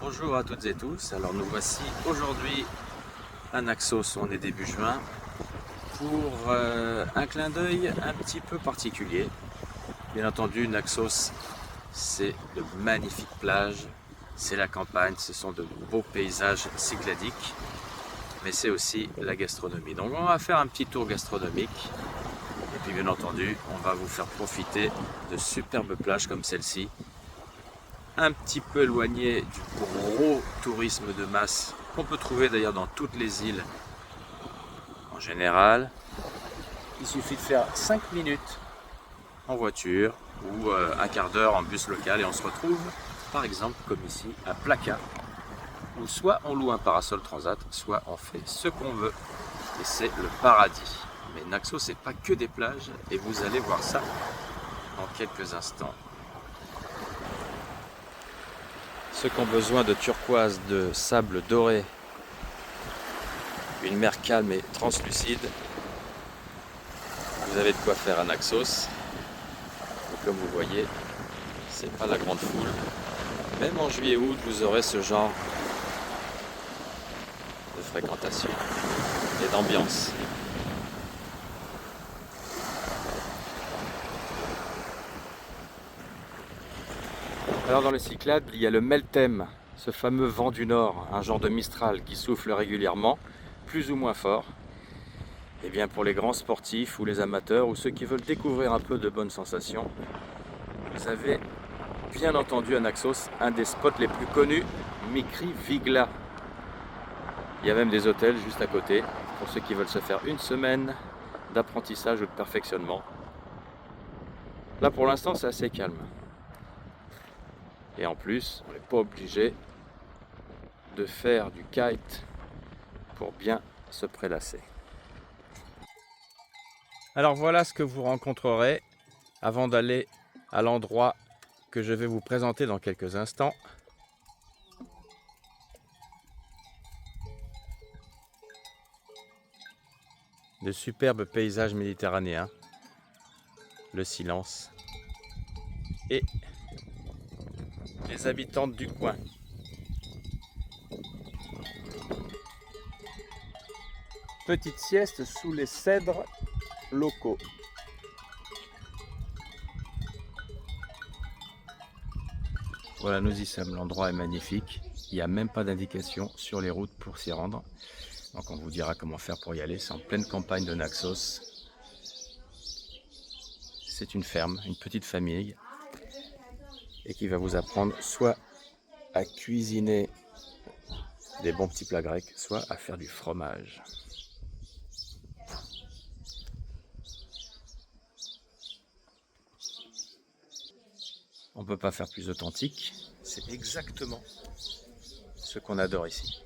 Bonjour à toutes et tous, alors nous voici aujourd'hui à Naxos, on est début juin, pour un clin d'œil un petit peu particulier. Bien entendu, Naxos, c'est de magnifiques plages, c'est la campagne, ce sont de beaux paysages cycladiques, mais c'est aussi la gastronomie. Donc on va faire un petit tour gastronomique, et puis bien entendu, on va vous faire profiter de superbes plages comme celle-ci, un petit peu éloigné du gros tourisme de masse qu'on peut trouver d'ailleurs dans toutes les îles en général. Il suffit de faire 5 minutes en voiture ou un quart d'heure en bus local et on se retrouve par exemple comme ici à Plaka, où soit on loue un parasol transat, soit on fait ce qu'on veut et c'est le paradis. Mais Naxos, c'est pas que des plages et vous allez voir ça dans quelques instants. Ceux qui ont besoin de turquoise, de sable doré, une mer calme et translucide, vous avez de quoi faire à Naxos. Et comme vous voyez, c'est pas la grande foule. Même en juillet-août, vous aurez ce genre de fréquentation et d'ambiance. Alors dans les Cyclades, il y a le Meltem, ce fameux vent du nord, un genre de Mistral qui souffle régulièrement, plus ou moins fort. Et bien pour les grands sportifs ou les amateurs ou ceux qui veulent découvrir un peu de bonnes sensations, vous avez bien entendu à Naxos un des spots les plus connus, Mikri Vigla. Il y a même des hôtels juste à côté pour ceux qui veulent se faire une semaine d'apprentissage ou de perfectionnement. Là pour l'instant c'est assez calme. Et en plus, on n'est pas obligé de faire du kite pour bien se prélasser. Alors voilà ce que vous rencontrerez avant d'aller à l'endroit que je vais vous présenter dans quelques instants. De superbes paysages méditerranéens, le silence et les habitantes du coin. Petite sieste sous les cèdres locaux. Voilà, nous y sommes, l'endroit est magnifique. Il n'y a même pas d'indication sur les routes pour s'y rendre. Donc on vous dira comment faire pour y aller. C'est en pleine campagne de Naxos. C'est une ferme, une petite famille. Et qui va vous apprendre soit à cuisiner des bons petits plats grecs, soit à faire du fromage. On ne peut pas faire plus authentique. C'est exactement ce qu'on adore ici.